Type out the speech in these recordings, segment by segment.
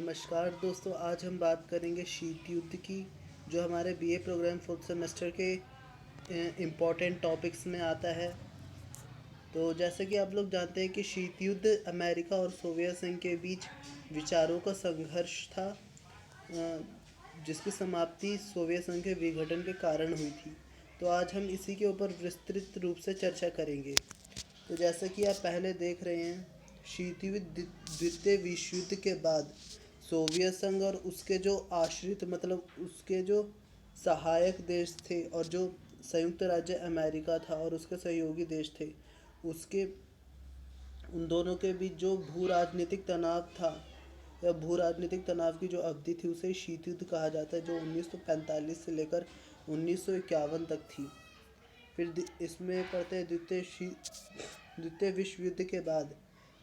नमस्कार दोस्तों, आज हम बात करेंगे शीत युद्ध की, जो हमारे बीए प्रोग्राम फोर्थ सेमेस्टर के इम्पोर्टेंट टॉपिक्स में आता है। तो जैसे कि आप लोग जानते हैं कि शीत युद्ध अमेरिका और सोवियत संघ के बीच विचारों का संघर्ष था, जिसकी समाप्ति सोवियत संघ के विघटन के कारण हुई थी। तो आज हम इसी के ऊपर विस्तृत रूप से चर्चा करेंगे। तो जैसे कि आप पहले देख रहे हैं, शीत युद्ध द्वितीय विश्व युद्ध के बाद सोवियत संघ और उसके जो आश्रित मतलब उसके जो सहायक देश थे, और जो संयुक्त राज्य अमेरिका था और उसके सहयोगी देश थे, उसके उन दोनों के बीच जो भू राजनीतिक तनाव था या भू राजनीतिक तनाव की जो अवधि थी, उसे शीत युद्ध कहा जाता है, जो 1945 से लेकर 1951 तक थी। फिर इसमें पढ़ते हैं द्वितीय विश्व युद्ध के बाद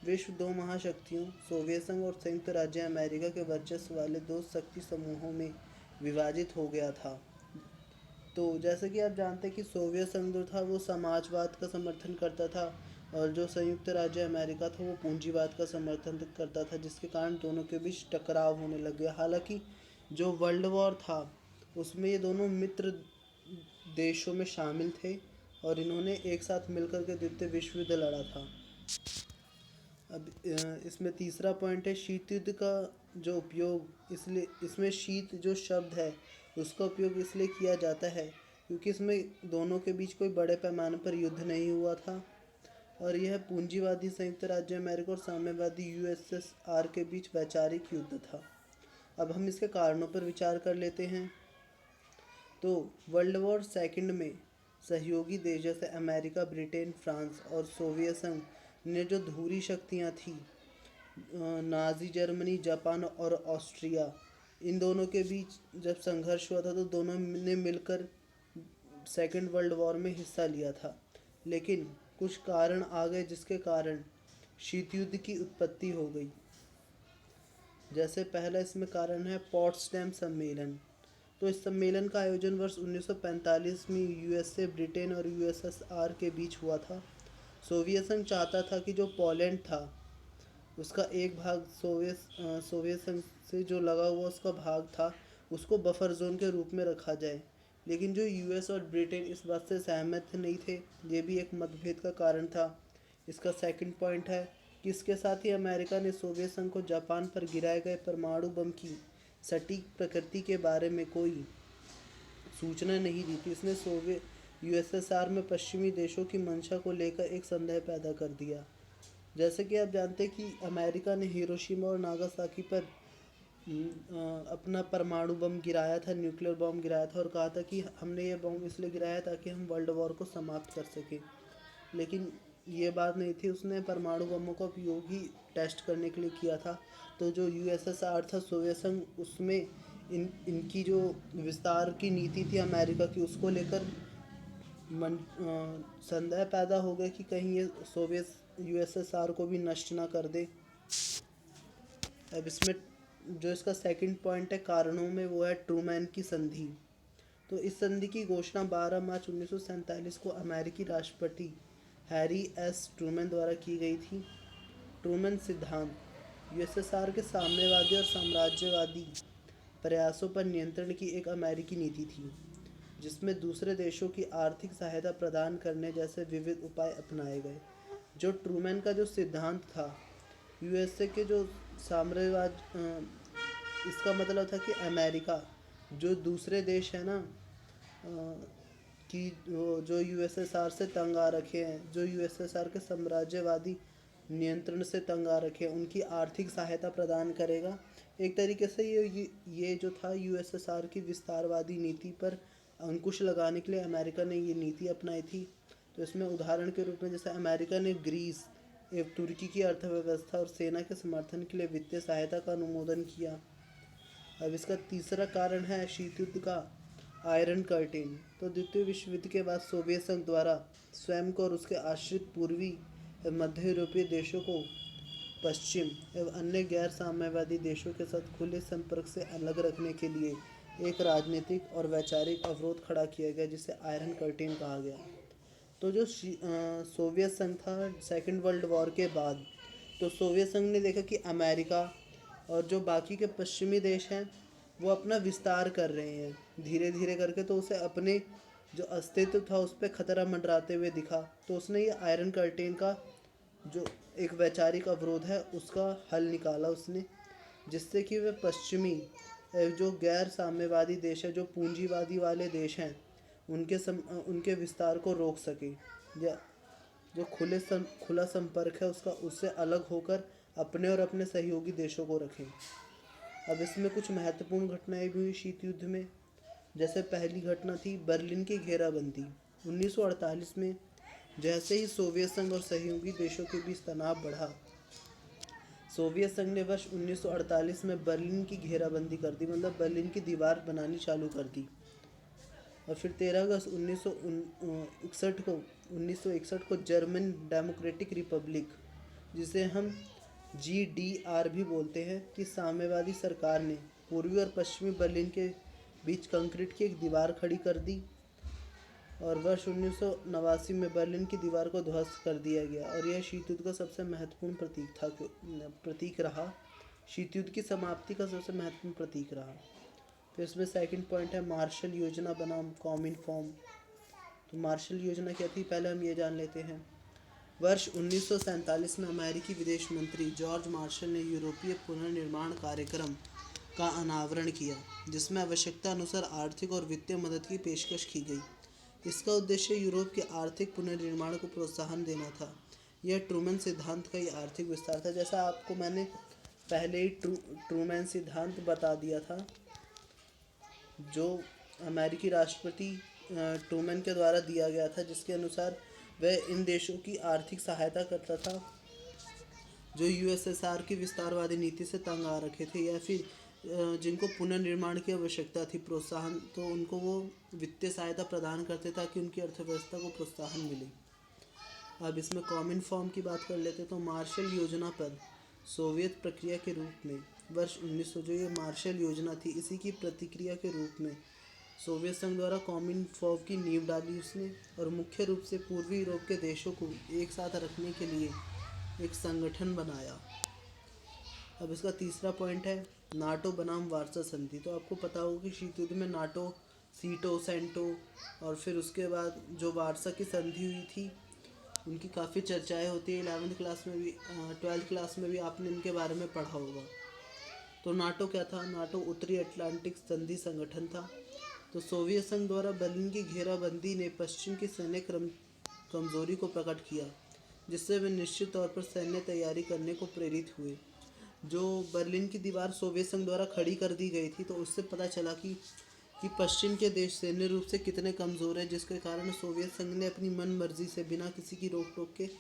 विश्व दो महाशक्तियों सोवियत संघ और संयुक्त राज्य अमेरिका के वर्चस्व वाले दो शक्ति समूहों में विभाजित हो गया था। तो जैसे कि आप जानते हैं कि सोवियत संघ जो था वो समाजवाद का समर्थन करता था, और जो संयुक्त राज्य अमेरिका था वो पूंजीवाद का समर्थन करता था, जिसके कारण दोनों के बीच टकराव होने लग गया। हालांकि जो वर्ल्ड वॉर था उसमें ये दोनों मित्र देशों में शामिल थे, और इन्होंने एक साथ मिलकर के द्वितीय विश्व युद्ध लड़ा था। अब इसमें तीसरा पॉइंट है शीत युद्ध का जो उपयोग, इसलिए इसमें शीत जो शब्द है उसका उपयोग इसलिए किया जाता है क्योंकि इसमें दोनों के बीच कोई बड़े पैमाने पर युद्ध नहीं हुआ था, और यह पूंजीवादी संयुक्त राज्य अमेरिका और साम्यवादी यूएसएसआर के बीच वैचारिक युद्ध था। अब हम इसके कारणों पर विचार कर लेते हैं। तो वर्ल्ड वॉर सेकंड में सहयोगी देश जैसे अमेरिका, ब्रिटेन, फ्रांस और सोवियत संघ ने जो धुरी शक्तियाँ थी, नाजी जर्मनी, जापान और ऑस्ट्रिया, इन दोनों के बीच जब संघर्ष हुआ था तो दोनों ने मिलकर सेकेंड वर्ल्ड वॉर में हिस्सा लिया था। लेकिन कुछ कारण आ गए जिसके कारण शीत युद्ध की उत्पत्ति हो गई। जैसे पहला इसमें कारण है पॉट्सडैम सम्मेलन। तो इस सम्मेलन का आयोजन वर्ष 1945 में यूएसए, ब्रिटेन और यूएसएसआर के बीच हुआ था। सोवियत संघ चाहता था कि जो पोलैंड था उसका एक भाग सोवियत संघ से जो लगा हुआ उसका भाग था उसको बफर जोन के रूप में रखा जाए, लेकिन जो यूएस और ब्रिटेन इस बात से सहमत नहीं थे। ये भी एक मतभेद का कारण था। इसका सेकंड पॉइंट है कि इसके साथ ही अमेरिका ने सोवियत संघ को जापान पर गिराए गए परमाणु बम की सटीक प्रकृति के बारे में कोई सूचना नहीं दी थी। इसने सोवियत यूएसएसआर में पश्चिमी देशों की मंशा को लेकर एक संदेह पैदा कर दिया। जैसे कि आप जानते हैं कि अमेरिका ने हिरोशिमा और नागासाकी पर अपना परमाणु बम गिराया था, न्यूक्लियर बम गिराया था, और कहा था कि हमने ये बम इसलिए गिराया ताकि हम वर्ल्ड वॉर को समाप्त कर सकें। लेकिन ये बात नहीं थी, उसने परमाणु बमों का उपयोग ही टेस्ट करने के लिए किया था। तो जो यूएसएसआर था, सोवियत संघ, उसमें इनकी जो विस्तार की नीति थी अमेरिका की, उसको लेकर संदेह पैदा हो गया कि कहीं ये सोवियत यूएसएसआर को भी नष्ट ना कर दे। अब इसमें जो इसका सेकंड पॉइंट है कारणों में, वो है ट्रूमैन की संधि। तो इस संधि की घोषणा 12 मार्च 1947 को अमेरिकी राष्ट्रपति हैरी एस ट्रूमैन द्वारा की गई थी। ट्रूमैन सिद्धांत यूएसएसआर के साम्यवादी और साम्राज्यवादी प्रयासों पर नियंत्रण की एक अमेरिकी नीति थी, जिसमें दूसरे देशों की आर्थिक सहायता प्रदान करने जैसे विविध उपाय अपनाए गए। जो ट्रूमैन का जो सिद्धांत था, यूएसए के जो साम्राज्यवाद, इसका मतलब था कि अमेरिका जो दूसरे देश है ना, कि जो यूएसएसआर से तंग आ रखे हैं, जो यूएसएसआर के साम्राज्यवादी नियंत्रण से तंग आ रखे हैं, उनकी आर्थिक सहायता प्रदान करेगा। एक तरीके से ये जो था यूएसएसआर की विस्तारवादी नीति पर अंकुश लगाने के लिए अमेरिका ने ये नीति अपनाई थी। तो इसमें उदाहरण के रूप में जैसे अमेरिका ने ग्रीस एवं तुर्की की अर्थव्यवस्था और सेना के समर्थन के लिए वित्तीय सहायता का अनुमोदन किया। अब इसका तीसरा कारण है शीत युद्ध का आयरन कर्टेन। तो द्वितीय विश्व युद्ध के बाद सोवियत संघ द्वारा स्वयं को और उसके आश्रित पूर्वी एवं मध्य यूरोपीय देशों को पश्चिम एवं अन्य गैर साम्यवादी देशों के साथ खुले संपर्क से अलग रखने के लिए एक राजनीतिक और वैचारिक अवरोध खड़ा किया गया, जिसे आयरन कर्टेन कहा गया। तो जो सोवियत संघ था सेकेंड वर्ल्ड वॉर के बाद, तो सोवियत संघ ने देखा कि अमेरिका और जो बाकी के पश्चिमी देश हैं वो अपना विस्तार कर रहे हैं धीरे धीरे करके। तो उसे अपने जो अस्तित्व था उस पर खतरा मंडराते हुए दिखा, तो उसने ये आयरन कर्टेन का जो एक वैचारिक अवरोध है उसका हल निकाला उसने, जिससे कि वे पश्चिमी जो गैर साम्यवादी देश है, जो पूंजीवादी वाले देश हैं, उनके विस्तार को रोक सके, या जो खुला संपर्क है उसका उससे अलग होकर अपने और अपने सहयोगी देशों को रखें। अब इसमें कुछ महत्वपूर्ण घटनाएं भी हुई शीत युद्ध में। जैसे पहली घटना थी बर्लिन की घेराबंदी 1948 में। जैसे ही सोवियत संघ और सहयोगी देशों के बीच तनाव बढ़ा, सोवियत संघ ने वर्ष 1948 में बर्लिन की घेराबंदी कर दी, मतलब बर्लिन की दीवार बनानी चालू कर दी। और फिर 13 अगस्त 1961 को जर्मन डेमोक्रेटिक रिपब्लिक, जिसे हम GDR भी बोलते हैं, कि साम्यवादी सरकार ने पूर्वी और पश्चिमी बर्लिन के बीच कंक्रीट की एक दीवार खड़ी कर दी। और वर्ष 1989 में बर्लिन की दीवार को ध्वस्त कर दिया गया, और यह शीत युद्ध का सबसे महत्वपूर्ण प्रतीक रहा। शीत युद्ध की समाप्ति का सबसे महत्वपूर्ण प्रतीक रहा। फिर इसमें सेकंड पॉइंट है मार्शल योजना बनाम कॉमिनफॉर्म। तो मार्शल योजना क्या थी, पहले हम ये जान लेते हैं। वर्ष 1947 में अमेरिकी विदेश मंत्री जॉर्ज मार्शल ने यूरोपीय पुनर्निर्माण कार्यक्रम का अनावरण किया, जिसमें आवश्यकता अनुसार आर्थिक और वित्तीय मदद की पेशकश की गई। इसका उद्देश्य यूरोप के आर्थिक पुनर्निर्माण को प्रोत्साहन देना था। यह ट्रूमैन सिद्धांत का ही आर्थिक विस्तार था। जैसा आपको मैंने पहले ही ट्रूमैन सिद्धांत बता दिया था, जो अमेरिकी राष्ट्रपति ट्रूमैन के द्वारा दिया गया था, जिसके अनुसार वह इन देशों की आर्थिक सहायता करता था जो USSR की विस्तारवादी नीति से तंग आ रखे थे, या फिर जिनको पुनर्निर्माण की आवश्यकता थी, प्रोत्साहन, तो उनको वो वित्तीय सहायता प्रदान करते ताकि उनकी अर्थव्यवस्था को प्रोत्साहन मिले। अब इसमें कॉमिनफॉर्म की बात कर लेते तो मार्शल योजना पर सोवियत प्रक्रिया के रूप में वर्ष 1900 जो ये मार्शल योजना थी, इसी की प्रतिक्रिया के रूप में सोवियत संघ द्वारा कॉमिनफॉर्म की नींव डाली उसने, और मुख्य रूप से पूर्वी यूरोप के देशों को एक साथ रखने के लिए एक संगठन बनाया। अब इसका तीसरा पॉइंट है नाटो बनाम वार्सा संधि। तो आपको पता होगा कि शीत युद्ध में नाटो, सीटो, सेंटो और फिर उसके बाद जो वार्सा की संधि हुई थी, उनकी काफ़ी चर्चाएं होती है। 11th क्लास में भी 12th क्लास में भी आपने इनके बारे में पढ़ा होगा। तो नाटो क्या था? नाटो उत्तरी अटलांटिक संधि संगठन था। तो सोवियत संघ द्वारा बर्लिन की घेराबंदी ने पश्चिम की सैन्य कमजोरी को प्रकट किया, जिससे वे निश्चित तौर पर सैन्य तैयारी करने को प्रेरित हुए। जो बर्लिन की दीवार सोवियत संघ द्वारा खड़ी कर दी गई थी, तो उससे पता चला कि पश्चिम के देश सैन्य रूप से कितने कमज़ोर हैं, जिसके कारण सोवियत संघ ने अपनी मन मर्जी से बिना किसी की रोक टोक के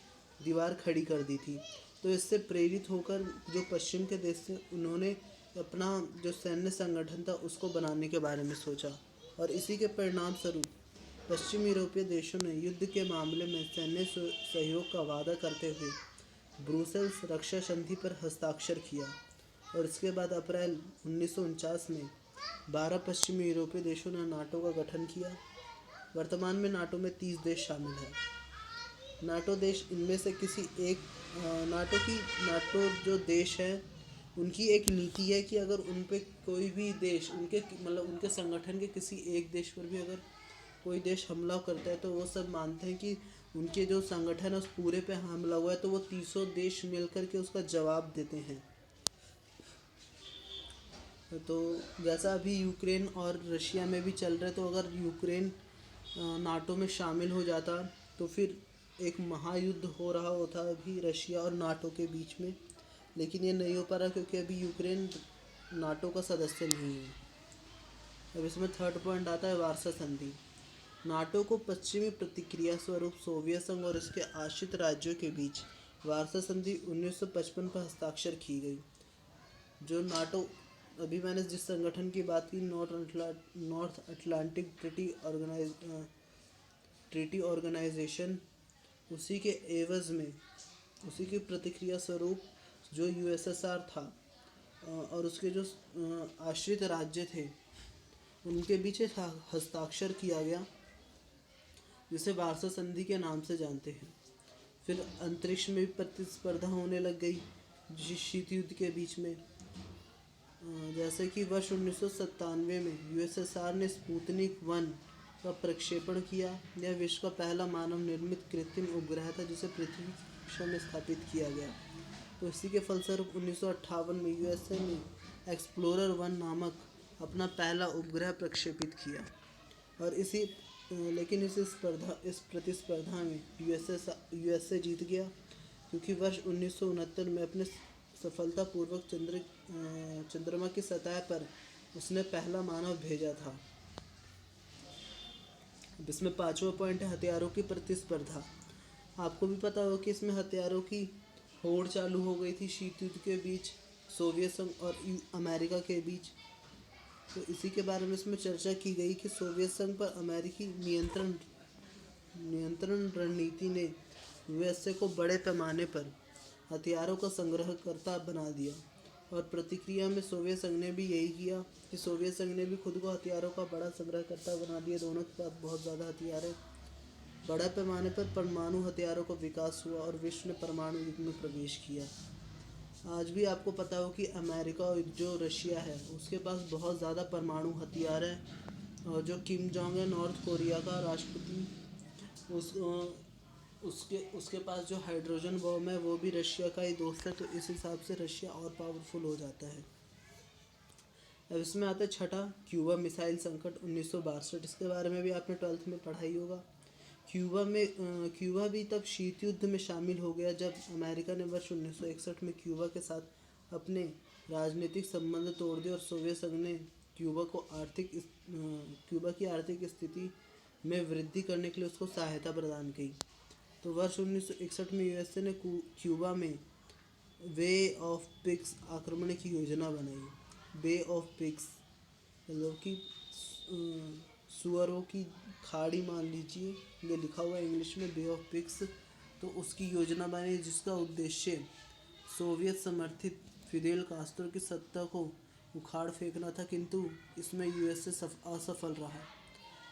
दीवार खड़ी कर दी थी। तो इससे प्रेरित होकर जो पश्चिम के देश थे, उन्होंने अपना जो सैन्य संगठन था उसको बनाने के बारे में सोचा, और इसी के परिणाम स्वरूप पश्चिम यूरोपीय देशों ने युद्ध के मामले में सैन्य सहयोग का वादा करते हुए ब्रुसेल्स रक्षा संधि पर हस्ताक्षर किया। और इसके बाद अप्रैल 1949 में 12 पश्चिमी यूरोपीय देशों ने नाटो का गठन किया। वर्तमान में नाटो में 30 देश शामिल हैं। नाटो देश इनमें से किसी एक नाटो जो देश हैं, उनकी एक नीति है कि अगर उन पे कोई भी देश उनके संगठन के किसी एक देश पर भी अगर कोई देश हमला करता है, तो वो सब मानते हैं कि उनके जो संगठन है उस पूरे पे हमला हुआ है, तो वो 300 देश मिलकर के उसका जवाब देते हैं। तो जैसा अभी यूक्रेन और रशिया में भी चल रहा है, तो अगर यूक्रेन नाटो में शामिल हो जाता तो फिर एक महायुद्ध हो रहा होता अभी रशिया और नाटो के बीच में, लेकिन ये नहीं हो पा रहा क्योंकि अभी यूक्रेन नाटो का सदस्य नहीं है। अब इसमें थर्ड पॉइंट आता है वार्सा संधि। नाटो को पश्चिमी प्रतिक्रिया स्वरूप सोवियत संघ और इसके आश्रित राज्यों के बीच वार्सा संधि 1955 पर हस्ताक्षर की गई। जो नाटो, अभी मैंने जिस संगठन की बात की, नॉर्थ अटलांटिक ट्रीटी ऑर्गेनाइजेशन, उसी के एवज में, उसी की प्रतिक्रिया स्वरूप जो USSR था और उसके जो आश्रित राज्य थे, उनके बीच हस्ताक्षर किया गया, जिसे वार्सा संधि के नाम से जानते हैं। फिर अंतरिक्ष में भी प्रतिस्पर्धा होने लग गई शीत युद्ध के बीच में। जैसे कि वर्ष 1997 में यूएसएसआर ने स्पुतनिक 1 का प्रक्षेपण किया। यह विश्व का पहला मानव निर्मित कृत्रिम उपग्रह था जिसे पृथ्वी की कक्षा में स्थापित किया गया। तो इसी के फलस्वरूप 1958 में यूएसए ने एक्सप्लोरर 1 नामक अपना पहला उपग्रह प्रक्षेपित किया। और लेकिन इस प्रतिस्पर्धा में यूएसए जीत गया, क्योंकि वर्ष 1969 में अपने सफलतापूर्वक चंद्रमा की सतह पर उसने पहला मानव भेजा था। अब इसमें 5वां पॉइंट है हथियारों की प्रतिस्पर्धा। आपको भी पता होगा कि इसमें हथियारों की होड़ चालू हो गई थी शीत युद्ध के बीच सोवियत संघ और अमेरिका के बीच। तो इसी के बारे में इसमें चर्चा की गई कि सोवियत संघ पर अमेरिकी नियंत्रण रणनीति ने यूएसए को बड़े पैमाने पर हथियारों का संग्रहकर्ता बना दिया, और प्रतिक्रिया में सोवियत संघ ने भी यही किया कि सोवियत संघ ने भी खुद को हथियारों का बड़ा संग्रहकर्ता बना दिया। दोनों के पास बहुत ज़्यादा हथियार है। बड़ा पैमाने पर परमाणु हथियारों का विकास हुआ और विश्व ने परमाणु युग में प्रवेश किया। आज भी आपको पता हो कि अमेरिका और जो रशिया है उसके पास बहुत ज़्यादा परमाणु हथियार है, और जो किम जोंग है नॉर्थ कोरिया का राष्ट्रपति, उसके पास जो हाइड्रोजन बम है वो भी रशिया का ही दोस्त है। तो इस हिसाब से रशिया और पावरफुल हो जाता है। अब इसमें आता है छठा, क्यूबा मिसाइल संकट 1962। इसके बारे में भी आपने 12th में पढ़ाई होगा। क्यूबा भी तब शीत युद्ध में शामिल हो गया जब अमेरिका ने वर्ष 1961 में क्यूबा के साथ अपने राजनीतिक संबंध तोड़ दिए और सोवियत संघ ने क्यूबा की आर्थिक स्थिति में वृद्धि करने के लिए उसको सहायता प्रदान की। तो वर्ष 1961 में यूएसए ने क्यूबा में वे ऑफ पिग्स आक्रमण की योजना बनाई। बे ऑफ पिग्स मतलब कि सुअरों की खाड़ी मान लीजिए, ये लिखा हुआ है इंग्लिश में बे ऑफ पिग्स। तो उसकी योजना बनाई जिसका उद्देश्य सोवियत समर्थित फिदेल कास्ट्रो की सत्ता को उखाड़ फेंकना था, किंतु इसमें यूएसए असफल रहा।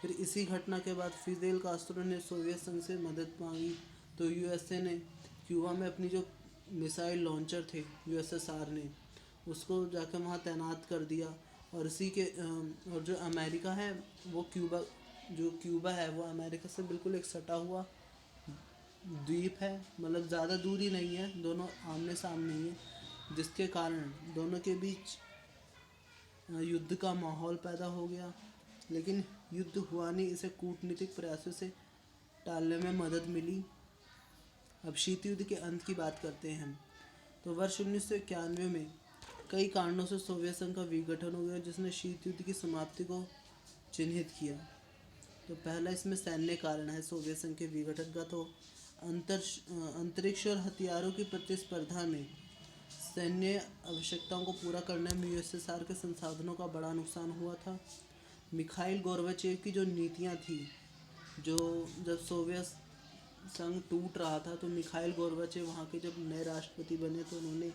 फिर इसी घटना के बाद फिदेल कास्ट्रो ने सोवियत संघ से मदद मांगी, तो यूएसए ने क्यूबा में अपनी जो मिसाइल लॉन्चर थे यूएसएसआर ने उसको जाकर वहाँ तैनात कर दिया। और और जो अमेरिका है वो क्यूबा है वो अमेरिका से बिल्कुल एक सटा हुआ द्वीप है, मतलब ज़्यादा दूरी नहीं है, दोनों आमने सामने ही है, जिसके कारण दोनों के बीच युद्ध का माहौल पैदा हो गया। लेकिन युद्ध हुआ नहीं, इसे कूटनीतिक प्रयासों से टालने में मदद मिली। अब शीत युद्ध के अंत की बात करते हैं हम। तो वर्ष 1991 में कई कारणों से सोवियत संघ का विघटन हो गया जिसने शीत युद्ध की समाप्ति को चिन्हित किया। तो पहला इसमें सैन्य कारण है सोवियत संघ के विघटन का। तो अंतरिक्ष और हथियारों की प्रतिस्पर्धा में सैन्य आवश्यकताओं को पूरा करने में यूएसएसआर के संसाधनों का बड़ा नुकसान हुआ था। मिखाइल गोर्बाचेव की जो नीतियां थी, जो जब सोवियत संघ टूट रहा था तो मिखाइल गोर्बाचेव वहाँ के जब नए राष्ट्रपति बने तो उन्होंने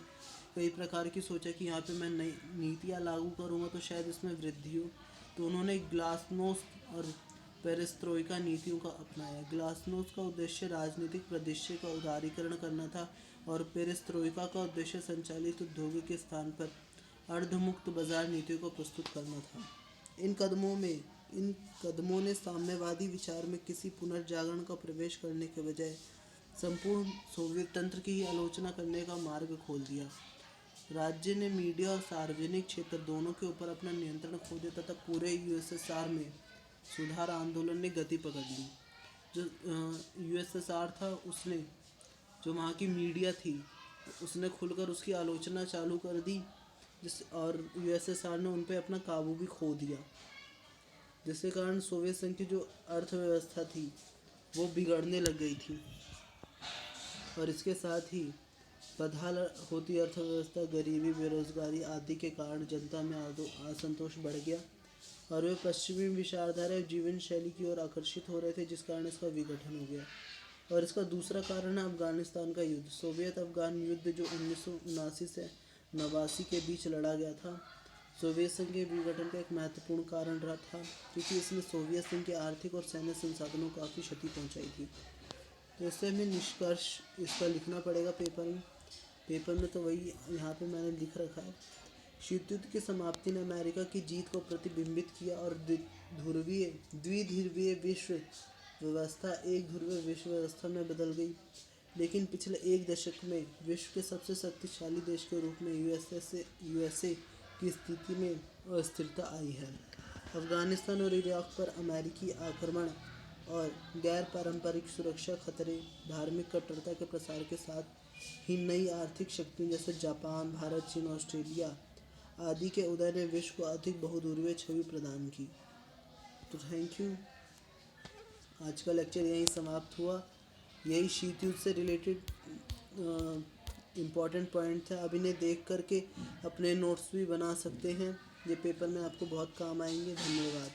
कई प्रकार की सोचा कि यहाँ पे मैं नई नीतियाँ लागू करूँगा तो शायद इसमें वृद्धि हो। तो उन्होंने ग्लासनोस्ट और पेरेस्ट्रोइका नीतियों का अपनाया। ग्लासनोस्ट का उद्देश्य राजनीतिक परिदृश्य का उदारीकरण करना था और पेरेस्ट्रोइका का उद्देश्य संचालित उद्योगों के स्थान पर अर्धमुक्त बाजार नीतियों को प्रस्तुत करना था। इन कदमों ने साम्यवादी विचार में किसी पुनर्जागरण का प्रवेश करने के बजाय संपूर्ण सोवियत तंत्र की ही आलोचना करने का मार्ग खोल दिया। राज्य ने मीडिया और सार्वजनिक क्षेत्र दोनों के ऊपर अपना नियंत्रण खो दिया तथा पूरे यूएसएसआर में सुधार आंदोलन ने गति पकड़ ली। जो यूएसएसआर था उसने जो वहाँ की मीडिया थी उसने खुलकर उसकी आलोचना चालू कर दी, और यूएसएसआर ने उन पर अपना काबू भी खो दिया, जिसके कारण सोवियत संघ की जो अर्थव्यवस्था थी वो बिगड़ने लग गई थी। और इसके साथ ही बदहाल होती अर्थव्यवस्था, गरीबी, बेरोजगारी आदि के कारण जनता में असंतोष बढ़ गया और वे पश्चिमी विचारधारा जीवन शैली की ओर आकर्षित हो रहे थे, जिस कारण इसका विघटन हो गया। और इसका दूसरा कारण है अफगानिस्तान का युद्ध। सोवियत अफगान युद्ध जो 1979 से 89 के बीच लड़ा गया था, सोवियत संघ के विघटन का एक महत्वपूर्ण कारण रहा था, क्योंकि इसने सोवियत संघ के आर्थिक और सैन्य संसाधनों को काफ़ी क्षति पहुंचाई थी। तो इससे हमें निष्कर्ष इसका लिखना पड़ेगा पेपर में तो वही यहाँ पे मैंने लिख रखा है शीत युद्ध की समाप्ति ने अमेरिका की जीत को प्रतिबिंबित किया और द्विध्रुवीय विश्व व्यवस्था एक ध्रुवीय विश्व व्यवस्था में बदल गई। लेकिन पिछले एक दशक में विश्व के सबसे शक्तिशाली देश के रूप में यूएसए की स्थिति में अस्थिरता आई है। अफगानिस्तान और इराक पर अमेरिकी आक्रमण और गैर पारंपरिक सुरक्षा खतरे, धार्मिक कट्टरता के प्रसार के साथ ही नई आर्थिक शक्तियों जैसे जापान, भारत, चीन, ऑस्ट्रेलिया आदि के उदय ने विश्व को अधिक बहुध्रुवीय छवि प्रदान की। तो थैंक यू। आज का लेक्चर यहीं समाप्त हुआ। यही शीत युद्ध से रिलेटेड इम्पॉर्टेंट पॉइंट था। अब इन्हें देख करके अपने नोट्स भी बना सकते हैं। ये पेपर में आपको बहुत काम आएंगे। धन्यवाद।